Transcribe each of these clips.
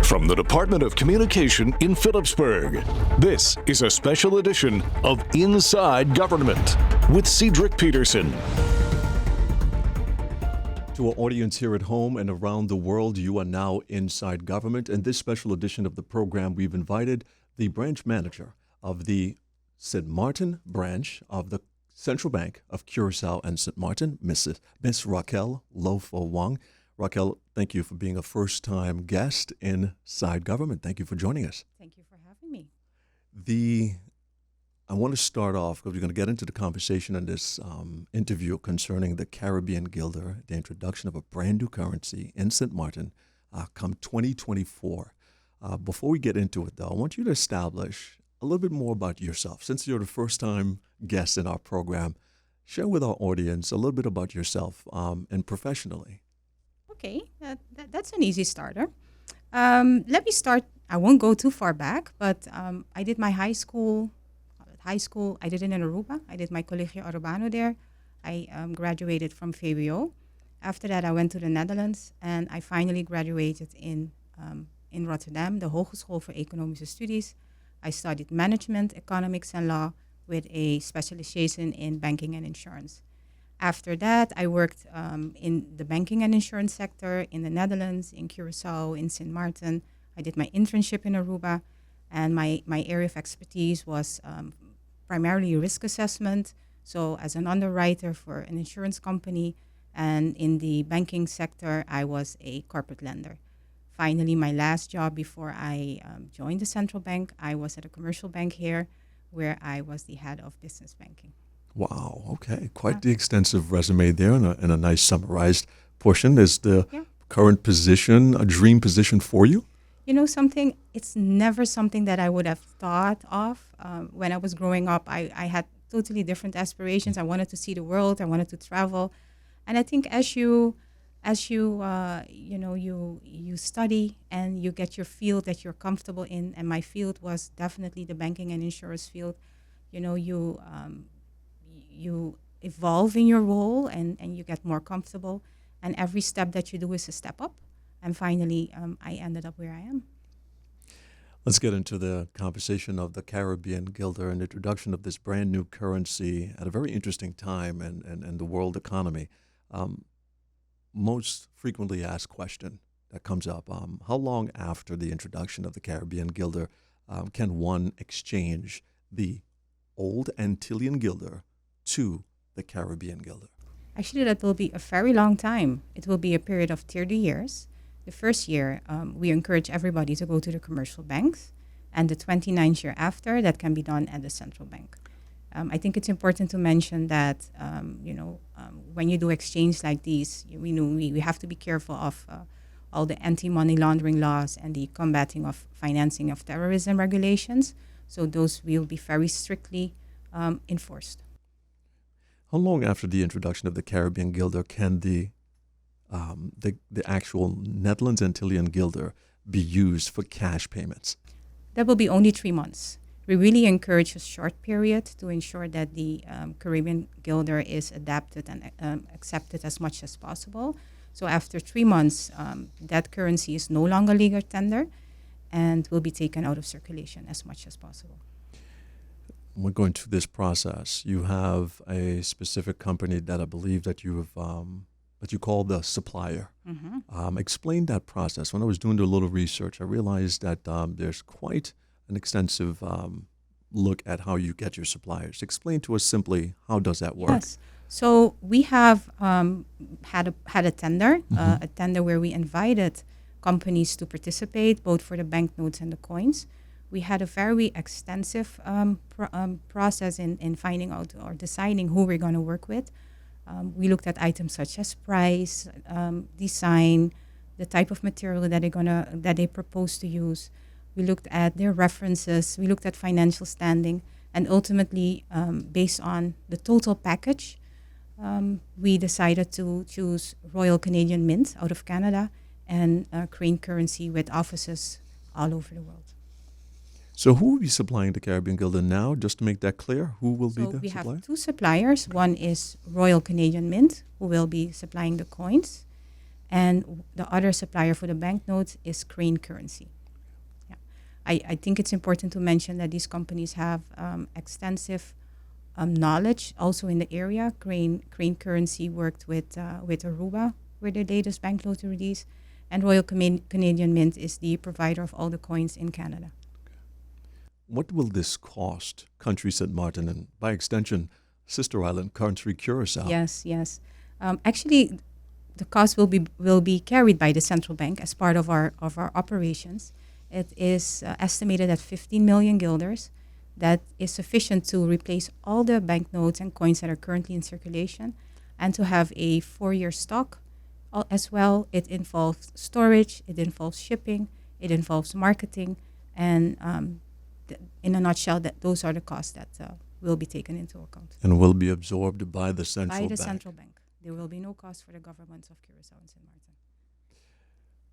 From the Department of Communication in Phillipsburg, this is a special edition of Inside Government with Cedric Peterson. To our audience here at home and around the world, you are now Inside Government. In this special edition of the program, we've invited the branch manager of the St. Martin branch of the Central Bank of Curacao and St. Martin, Miss Raquel Lofo-Wang. Raquel, thank you for being a first-time guest Inside Government. Thank you for joining us. Thank you for having me. I want to start off, because we're going to get into the conversation in this interview concerning the Caribbean Guilder, the introduction of a brand new currency in St. Martin come 2024. Before we get into it, though, I want you to establish a little bit more about yourself. Since you're the first-time guest in our program, share with our audience a little bit about yourself and professionally. Okay, that's an easy starter. Let me start. I won't go too far back, but I did my high school. I did it in Aruba. I did my Colegio Urbano there. I graduated from VWO. After that, I went to the Netherlands, and I finally graduated in Rotterdam, the Hogeschool for Economische Studies. I studied management, economics, and law with a specialization in banking and insurance. After that, I worked in the banking and insurance sector in the Netherlands, in Curacao, in St. Martin. I did my internship in Aruba, and my area of expertise was primarily risk assessment. So as an underwriter for an insurance company, and in the banking sector, I was a corporate lender. Finally, my last job before I joined the central bank, I was at a commercial bank here where I was the head of business banking. Wow, okay. Quite the extensive resume there and a nice summarized portion. Is the current position a dream position for you? You know something, it's never something that I would have thought of. When I was growing up, I had totally different aspirations. I wanted to see the world. I wanted to travel. And I think as you study and you get your field that you're comfortable in, and my field was definitely the banking and insurance field, you evolve in your role and you get more comfortable. And every step that you do is a step up. And finally, I ended up where I am. Let's get into the conversation of the Caribbean Guilder and introduction of this brand new currency at a very interesting time in the world economy. Most frequently asked question that comes up, how long after the introduction of the Caribbean Guilder can one exchange the old Antillean Guilder to the Caribbean Guilder? Actually, that will be a very long time. It will be a period of 30 years. The first year, we encourage everybody to go to the commercial banks, and the 29th year after, that can be done at the central bank. I think it's important to mention that, when you do exchange like these, we have to be careful of all the anti-money laundering laws and the combating of financing of terrorism regulations. So those will be very strictly enforced. How long after the introduction of the Caribbean Guilder can the actual Netherlands Antillean Guilder be used for cash payments? That will be only 3 months. We really encourage a short period to ensure that the Caribbean Guilder is adapted and accepted as much as possible. So after 3 months, that currency is no longer legal tender and will be taken out of circulation as much as possible. We're going through this process. You have a specific company that I believe that you have, that you call the Supplier. Mm-hmm. Explain that process. When I was doing a little research, I realized that there's quite an extensive look at how you get your suppliers. Explain to us simply, how does that work? Yes. So we have had a tender, a tender where we invited companies to participate, both for the banknotes and the coins. We had a very extensive process in finding out or deciding who we're going to work with. We looked at items such as price, design, the type of material that they propose to use. We looked at their references. We looked at financial standing, and ultimately, based on the total package, we decided to choose Royal Canadian Mint out of Canada and Crane Currency with offices all over the world. So who will be supplying the Caribbean Guilder now? Just to make that clear, who will be the So we supplier? have two suppliers. One is Royal Canadian Mint, who will be supplying the coins. And the other supplier for the banknotes is Crane Currency. I think it's important to mention that these companies have extensive knowledge also in the area. Crane Currency worked with Aruba, where the latest banknote release, and Royal Canadian Mint is the provider of all the coins in Canada. What will this cost country St. Martin and, by extension, sister island country Curacao? Yes. Actually, the cost will be carried by the central bank as part of our operations. It is estimated at 15 million guilders. That is sufficient to replace all the banknotes and coins that are currently in circulation, and to have a 4-year stock. As well, it involves storage, it involves shipping, it involves marketing, and in a nutshell, those are the costs that will be taken into account. And will be absorbed by the central bank. Central bank. There will be no cost for the governments of Curacao and St. Martin.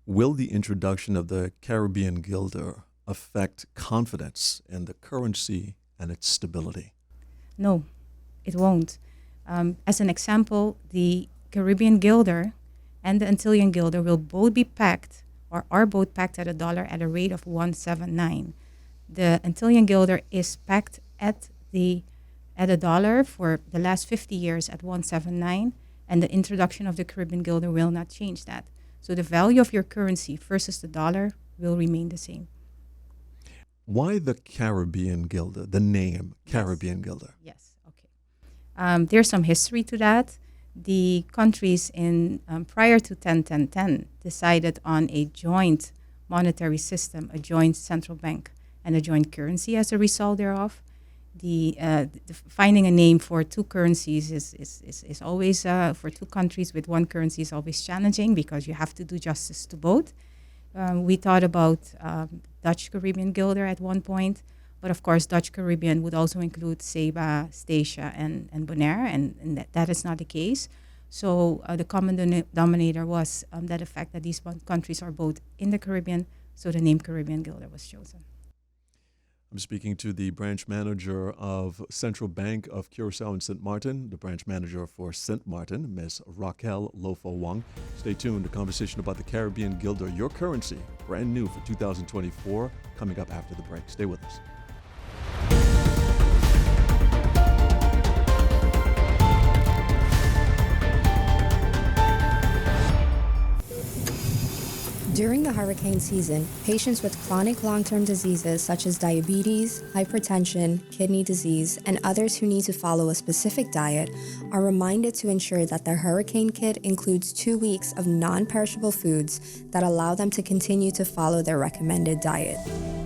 Will the introduction of the Caribbean guilder affect confidence in the currency and its stability? No, it won't. As an example, the Caribbean guilder and the Antillean guilder will both be pegged, or are both pegged at $1 at a rate of 179. The Antillean guilder is pegged at $1 for the last 50 years at 179, and the introduction of the Caribbean guilder will not change that. So the value of your currency versus the dollar will remain the same. Why the Caribbean guilder, the name Caribbean guilder? Yes, okay. There's some history to that. The countries in prior to 10-10-10 decided on a joint monetary system, a joint central bank, and a joint currency as a result thereof. The finding a name for two currencies is always, for two countries with one currency is always challenging because you have to do justice to both. We thought about Dutch Caribbean guilder at one point, but of course Dutch Caribbean would also include Saba, Statia, and Bonaire, and that is not the case. So the common denominator was that the fact that these countries are both in the Caribbean, so the name Caribbean guilder was chosen. I'm speaking to the branch manager of Central Bank of Curacao and St. Martin, the branch manager for St. Martin, Ms. Raquel Lofo-Wang. Stay tuned. A conversation about the Caribbean guilder, your currency, brand new for 2024, coming up after the break. Stay with us. During the hurricane season, patients with chronic long-term diseases such as diabetes, hypertension, kidney disease, and others who need to follow a specific diet are reminded to ensure that their hurricane kit includes 2 weeks of non-perishable foods that allow them to continue to follow their recommended diet.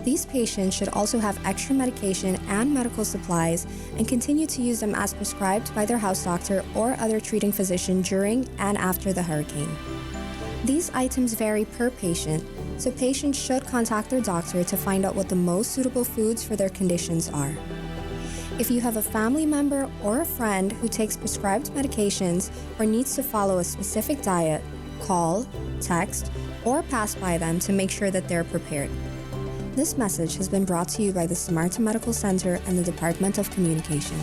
These patients should also have extra medication and medical supplies and continue to use them as prescribed by their house doctor or other treating physician during and after the hurricane. These items vary per patient, so patients should contact their doctor to find out what the most suitable foods for their conditions are. If you have a family member or a friend who takes prescribed medications or needs to follow a specific diet, call, text, or pass by them to make sure that they're prepared. This message has been brought to you by the St. Martin Medical Center and the Department of Communication.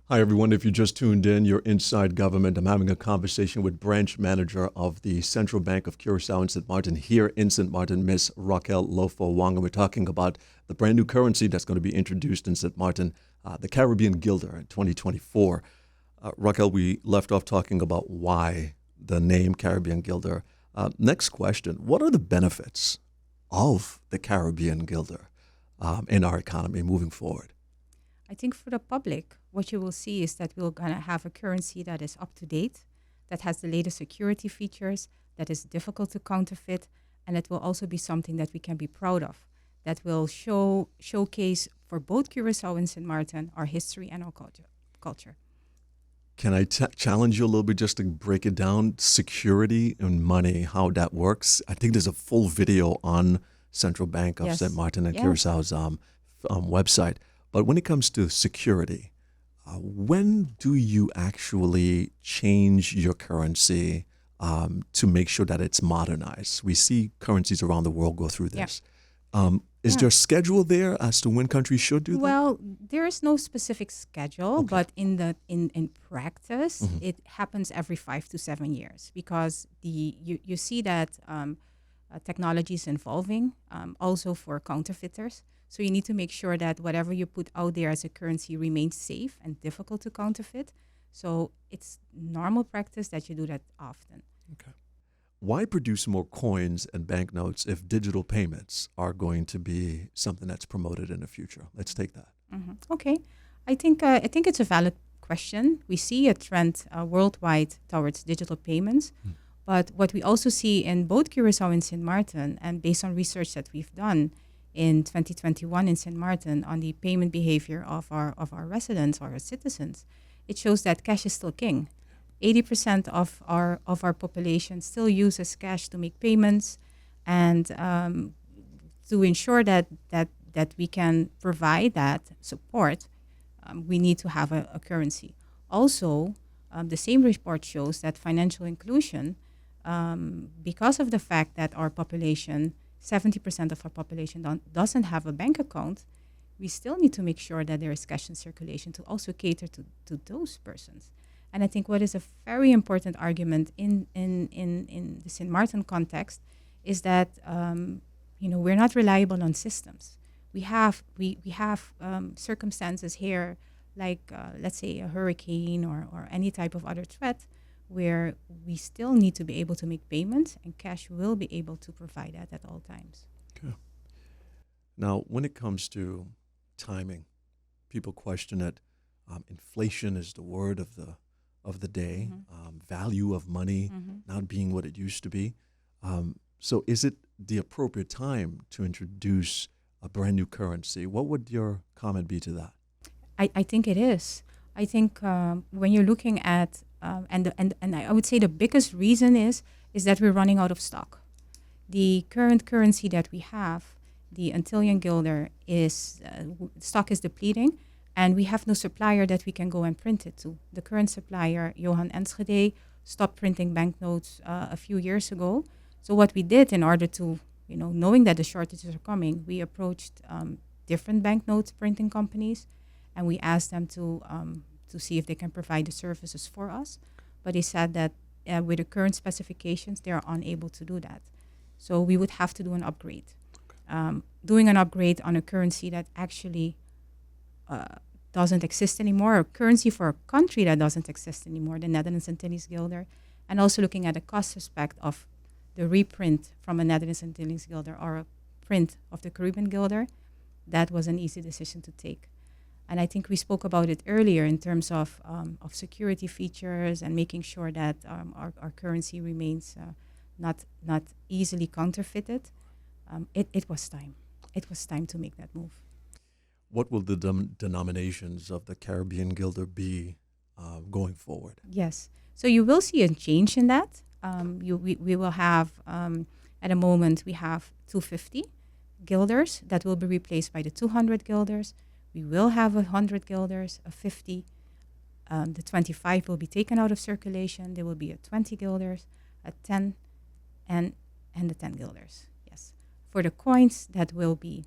Hi, everyone. If you just tuned in, you're Inside Government. I'm having a conversation with branch manager of the Central Bank of Curacao and St. Martin here in St. Martin, Ms. Raquel Lofo-Wang. And we're talking about the brand new currency that's going to be introduced in St. Martin, the Caribbean guilder in 2024. Raquel, we left off talking about why the name Caribbean guilder. Next question, what are the benefits of the Caribbean guilder in our economy moving forward? I think for the public, what you will see is that we're going to have a currency that is up to date, that has the latest security features, that is difficult to counterfeit, and it will also be something that we can be proud of, that will showcase for both Curacao and St. Martin our history and our culture. Can I challenge you a little bit just to break it down? Security and money, how that works. I think there's a full video on Central Bank of St. Martin and Curaçao's website. But when it comes to security, when do you actually change your currency to make sure that it's modernized? We see currencies around the world go through this. Is there a schedule there as to when countries should do that? Well, there is no specific schedule, Okay. but in practice, it happens every 5 to 7 years because you see that technology is evolving also for counterfeiters. So you need to make sure that whatever you put out there as a currency remains safe and difficult to counterfeit. So it's normal practice that you do that often. Okay. Why produce more coins and banknotes if digital payments are going to be something that's promoted in the future? Let's take that. Okay, I think it's a valid question. We see a trend worldwide towards digital payments, but what we also see in both Curacao and St. Martin, and based on research that we've done in 2021 in St. Martin on the payment behavior of our residents or our citizens, it shows that cash is still king. 80% of our population still uses cash to make payments, and to ensure that we can provide that support, we need to have a currency. Also, the same report shows that financial inclusion, because of the fact that our population, 70% of our population doesn't have a bank account, we still need to make sure that there is cash in circulation to also cater to those persons. And I think what is a very important argument in the St. Martin context is that we're not reliable on systems. We have circumstances here like let's say a hurricane or any type of other threat where we still need to be able to make payments, and cash will be able to provide that at all times. Okay. Now, when it comes to timing, people question it. Inflation is the word of the day. Value of money not being what it used to be. So is it the appropriate time to introduce a brand new currency? What would your comment be to that? I think it is. I think when you're looking at, and I would say the biggest reason is that we're running out of stock. The current currency that we have, the Antillean guilder, stock is depleting, and we have no supplier that we can go and print it to. The current supplier, Johan Enschede, stopped printing banknotes a few years ago. So what we did in order to, knowing that the shortages are coming, we approached different banknotes printing companies, and we asked them to see if they can provide the services for us. But they said that with the current specifications, they are unable to do that. So we would have to do an upgrade. Doing an upgrade on a currency that actually doesn't exist anymore, a currency for a country that doesn't exist anymore, the Netherlands Antilles Guilder, and also looking at the cost aspect of the reprint from a Netherlands Antilles Guilder or a print of the Caribbean Guilder, that was an easy decision to take. And I think we spoke about it earlier in terms of security features and making sure that our currency remains not easily counterfeited. It was time. It was time to make that move. What will the denominations of the Caribbean Guilder be going forward? Yes. So you will see a change in that. We will have, at the moment, we have 250 guilders that will be replaced by the 200 guilders. We will have 100 guilders, a 50. The 25 will be taken out of circulation. There will be a 20 guilders, a 10, and the 10 guilders. Yes. For the coins, that will be,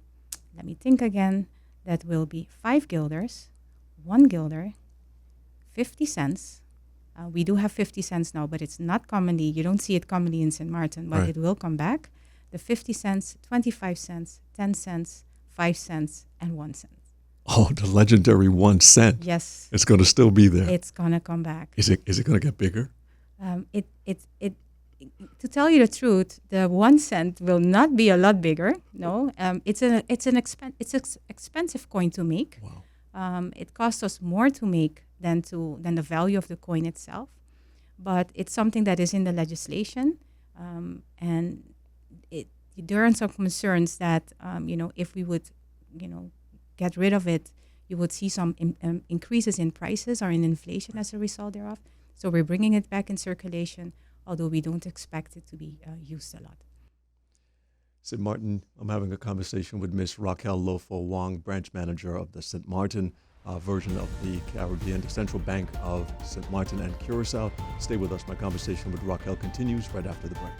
let me think again, that will be 5 guilders, 1 guilder, 50 cents. We do have 50 cents now, but it's not commonly, you don't see it commonly in St. Martin, but it will come back. The 50 cents, 25 cents, 10 cents, 5 cents, and 1 cent. Oh, the legendary 1 cent. Yes. It's going to still be there. It's going to come back. Is it going to get bigger? To tell you the truth, the 1 cent will not be a lot bigger. No, it's an expensive coin to make. Wow. It costs us more to make than the value of the coin itself, but it's something that is in the legislation, and there are some concerns that if we would get rid of it, you would see some increases in prices or in inflation as a result thereof. So we're bringing it back in circulation, although we don't expect it to be used a lot. St. Martin, I'm having a conversation with Miss Raquel Lofo Wong, branch manager of the St. Martin version of the Caribbean, the Central Bank of St. Martin and Curacao. Stay with us. My conversation with Raquel continues right after the break.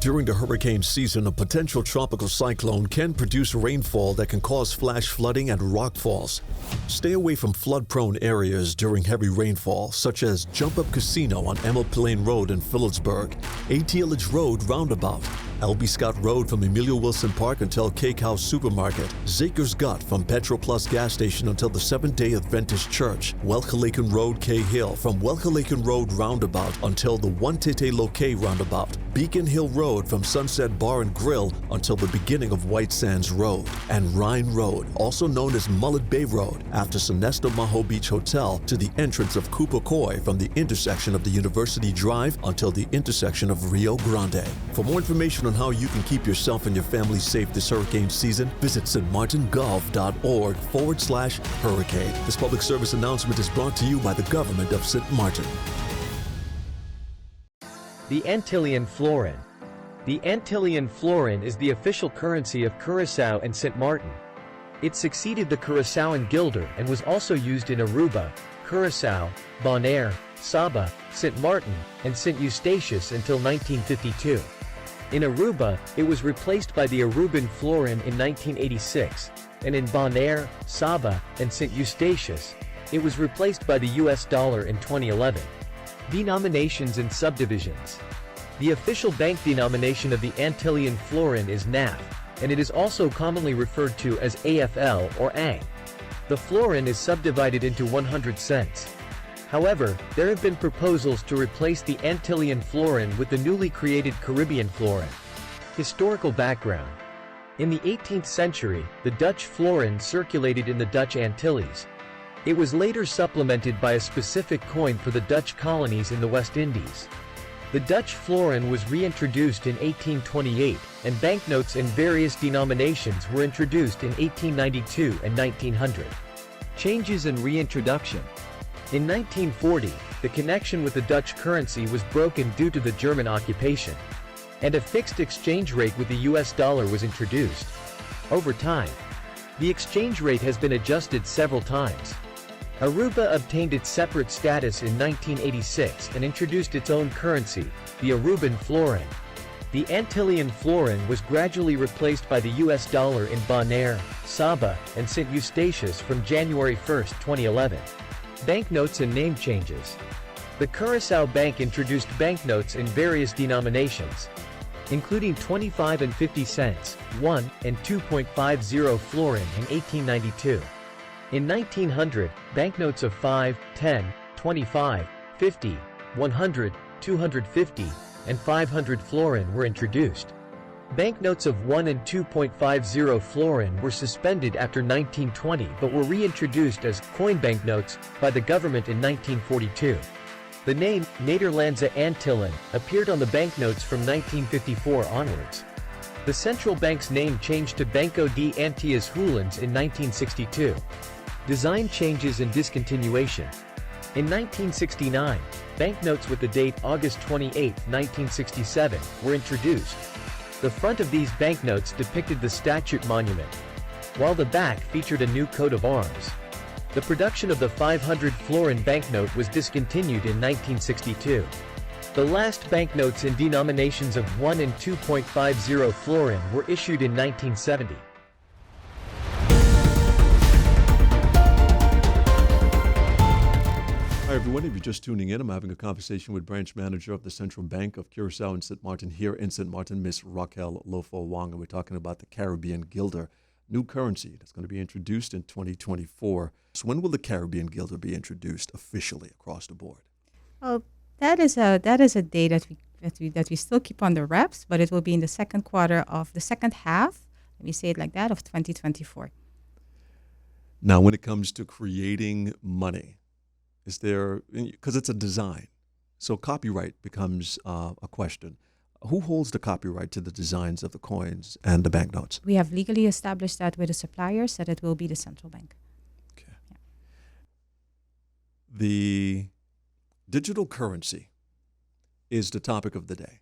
During the hurricane season, a potential tropical cyclone can produce rainfall that can cause flash flooding and rockfalls. Stay away from flood-prone areas during heavy rainfall, such as Jump Up Casino on Emma Plain Road in Phillipsburg, ATLH Road Roundabout, L.B. Scott Road from Emilio Wilson Park until Cake House Supermarket, Zaker's Gut from Petro Plus gas station until the Seventh-day Adventist Church, Welcalaken Road Hill from Welcalaken Road Roundabout until the Wantete Loke Roundabout, Beacon Hill Road from Sunset Bar and Grill until the beginning of White Sands Road, and Rhine Road, also known as Mullet Bay Road, after Sonesta Maho Beach Hotel to the entrance of Cooper Coy from the intersection of the University Drive until the intersection of Rio Grande. For more information on how you can keep yourself and your family safe this hurricane season, visit stmartingolf.org/hurricane. This public service announcement is brought to you by the government of St. Martin. The Antillean florin. The Antillean florin is the official currency of Curaçao and St. Martin. It succeeded the Curaçaoan guilder and was also used in Aruba, Curaçao, Bonaire, Saba, St. Martin, and St. Eustatius until 1952. In Aruba, it was replaced by the Aruban florin in 1986, and in Bonaire, Saba, and St. Eustatius, it was replaced by the US dollar in 2011. Denominations and subdivisions. The official bank denomination of the Antillean florin is NAF, and it is also commonly referred to as AFL or ANG. The florin is subdivided into 100 cents. However, there have been proposals to replace the Antillean florin with the newly created Caribbean florin. Historical background. In the 18th century, the Dutch florin circulated in the Dutch Antilles. It was later supplemented by a specific coin for the Dutch colonies in the West Indies. The Dutch florin was reintroduced in 1828, and banknotes in various denominations were introduced in 1892 and 1900. Changes and reintroduction. In 1940, the connection with the Dutch currency was broken due to the German occupation, and a fixed exchange rate with the US dollar was introduced. Over time, the exchange rate has been adjusted several times. Aruba obtained its separate status in 1986 and introduced its own currency, the Aruban florin. The Antillean florin was gradually replaced by the US dollar in Bonaire, Saba, and St. Eustatius from January 1, 2011. Banknotes and name changes. The Curaçao Bank introduced banknotes in various denominations, including 25 and 50 cents, 1 and 2.50 florin in 1892. In 1900, banknotes of 5, 10, 25, 50, 100, 250, and 500 florin were introduced. Banknotes of 1 and 2.50 florin were suspended after 1920 but were reintroduced as coin banknotes by the government in 1942. The name, Nederlandse Antillen, appeared on the banknotes from 1954 onwards. The central bank's name changed to Banco de Antillas Hollands in 1962. Design changes and discontinuation. In 1969, banknotes with the date August 28, 1967, were introduced. The front of these banknotes depicted the Statute Monument, while the back featured a new coat of arms. The production of the 500 florin banknote was discontinued in 1962. The last banknotes in denominations of 1 and 2.50 florin were issued in 1970. Hi everyone, if you're just tuning in, I'm having a conversation with branch manager of the Central Bank of Curaçao and St. Martin here in St. Martin, Miss Raquel Lofo Wong, and we're talking about the Caribbean Guilder, new currency that's going to be introduced in 2024. So when will the Caribbean Guilder be introduced officially across the board? Oh, that is a day that we still keep on the wraps, but it will be in the second quarter of the second half. Let me say it like that, of 2024. Now, when it comes to creating money, is there, because it's a design, so copyright becomes a question. Who holds the copyright to the designs of the coins and the banknotes? We have legally established that with the suppliers that it will be the central bank. Okay. Yeah. The digital currency is the topic of the day.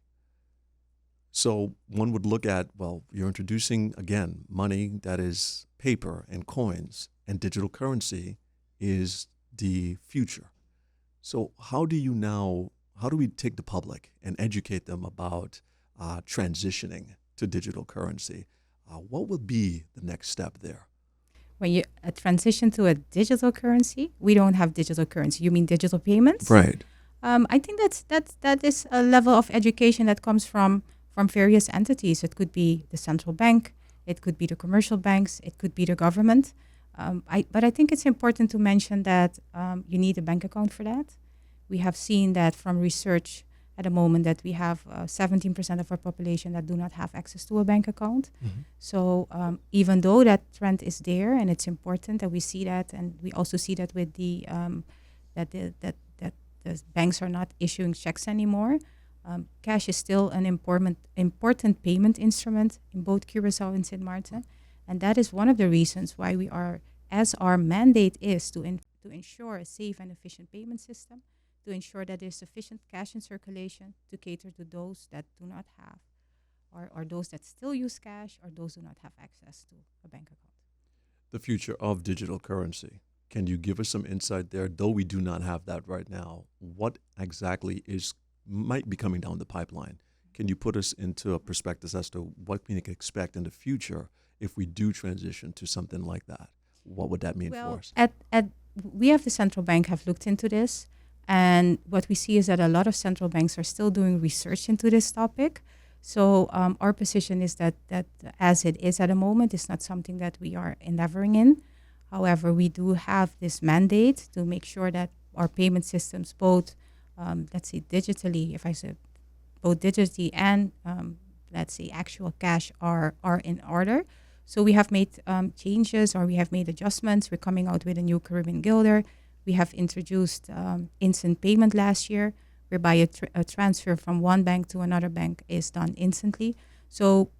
So one would look at, well, you're introducing, again, money that is paper and coins, and digital currency is the future. So how do we take the public and educate them about transitioning to digital currency. What will be the next step there? When you transition to a digital currency, we don't have digital currency. You mean digital payments? Right. I think that is a level of education that comes from various entities. It could be the central bank, it could be the commercial banks, it could be the government. But I think it's important to mention that you need a bank account for that. We have seen that from research at the moment that we have 17% of our population that do not have access to a bank account. Mm-hmm. So even though that trend is there and it's important that we see that, and we also see that with the the banks are not issuing checks anymore, cash is still an important payment instrument in both Curaçao and Sint Maarten. And that is one of the reasons why we are, as our mandate is to ensure a safe and efficient payment system, to ensure that there's sufficient cash in circulation to cater to those that do not have, or those that still use cash, or those who do not have access to a bank account. The future of digital currency. Can you give us some insight there? Though we do not have that right now, what exactly might be coming down the pipeline? Can you put us into a perspective as to what we can expect in the future if we do transition to something like that? What would that mean for us? We have the central bank have looked into this, and what we see is that a lot of central banks are still doing research into this topic. So our position is that as it is at the moment, it's not something that we are endeavoring in. However, we do have this mandate to make sure that our payment systems, both, let's say digitally, if I say both digitally and, let's say actual cash are in order. So we have made changes, or we have made adjustments. We're coming out with a new Caribbean Guilder. We have introduced instant payment last year, whereby a transfer from one bank to another bank is done instantly. So,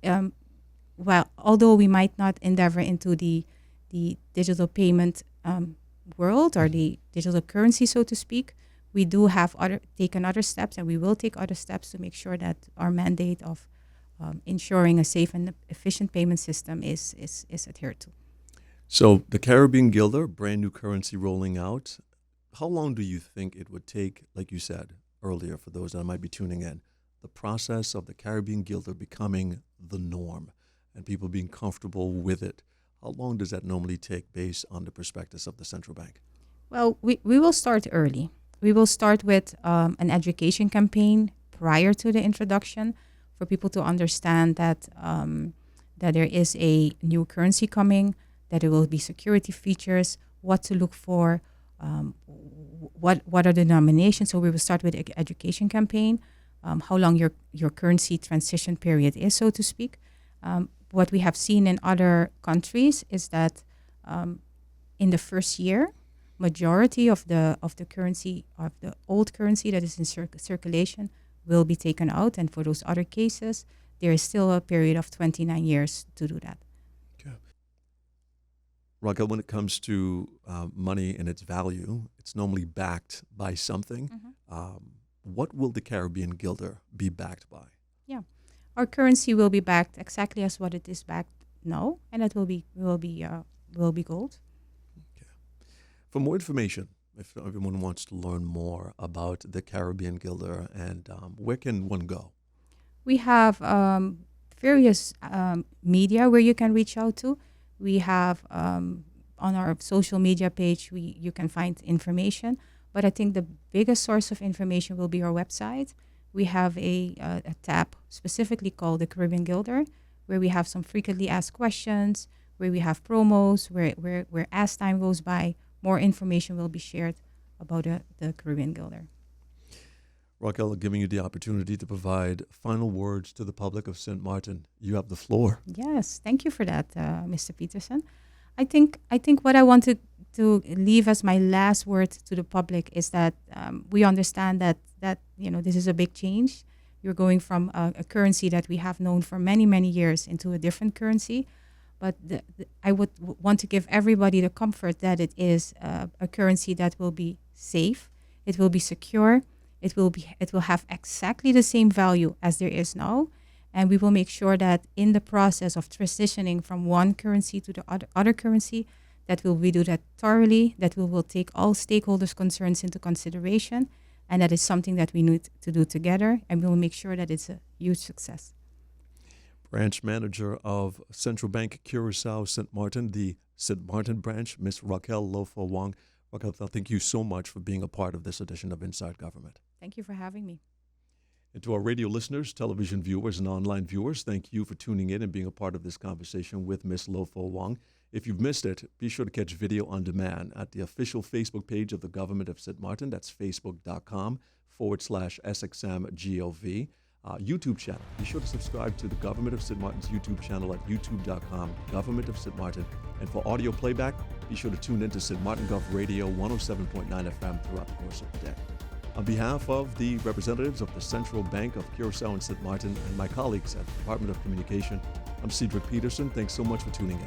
although we might not endeavor into the digital payment world, or the digital currency, so to speak, we do have taken other steps, and we will take other steps to make sure that our mandate of ensuring a safe and efficient payment system is adhered to. So the Caribbean Guilder, brand new currency rolling out. How long do you think it would take, like you said earlier, for those that might be tuning in, the process of the Caribbean Guilder becoming the norm and people being comfortable with it? How long does that normally take based on the prospectus of the central bank? Well, we will start early. We will start with an education campaign prior to the introduction for people to understand that there is a new currency coming, that there will be security features, what to look for, what are the denominations. So we will start with an education campaign, how long your currency transition period is, so to speak. What we have seen in other countries is that in the first year, majority of the currency, of the old currency that is in circulation, will be taken out. And for those other cases, there is still a period of 29 years to do that. Raquel, when it comes to money and its value, it's normally backed by something. Mm-hmm. What will the Caribbean Guilder be backed by? Yeah, our currency will be backed exactly as what it is backed now, and that will be gold. Okay. For more information, if everyone wants to learn more about the Caribbean Guilder, and where can one go? We have various media where you can reach out to. We have on our social media page, you can find information. But I think the biggest source of information will be our website. We have a tab specifically called the Caribbean Guilder, where we have some frequently asked questions, where we have promos, where as time goes by, more information will be shared about the Caribbean Guilder. Raquel, giving you the opportunity to provide final words to the public of Sint Maarten. You have the floor. Yes, thank you for that, Mr. Peterson. I think what I want to leave as my last word to the public is that we understand that this is a big change. You're going from a currency that we have known for many, many years into a different currency. But I would want to give everybody the comfort that it is a currency that will be safe, it will be secure, it will have exactly the same value as there is now, and we will make sure that in the process of transitioning from one currency to the other currency, that we do that thoroughly, that we will take all stakeholders' concerns into consideration, And that is something that we need to do together, and we will make sure that it's a huge success. Branch Manager of Central Bank Curacao St. Martin, the St. Martin branch, Ms. Raquel Lofo Wong. Raquel, thank you so much for being a part of this edition of Inside Government. Thank you for having me. And to our radio listeners, television viewers, and online viewers, thank you for tuning in and being a part of this conversation with Ms. Lofo Wong. If you've missed it, be sure to catch video on demand at the official Facebook page of the Government of St. Martin. That's facebook.com/SXMGOV. YouTube channel. Be sure to subscribe to the Government of St. Martin's YouTube channel at youtube.com, Government of St. Martin. And for audio playback, be sure to tune in to St. Martin Gov Radio 107.9 FM throughout the course of the day. On behalf of the representatives of the Central Bank of Curacao and St. Martin and my colleagues at the Department of Communication, I'm Cedric Peterson. Thanks so much for tuning in.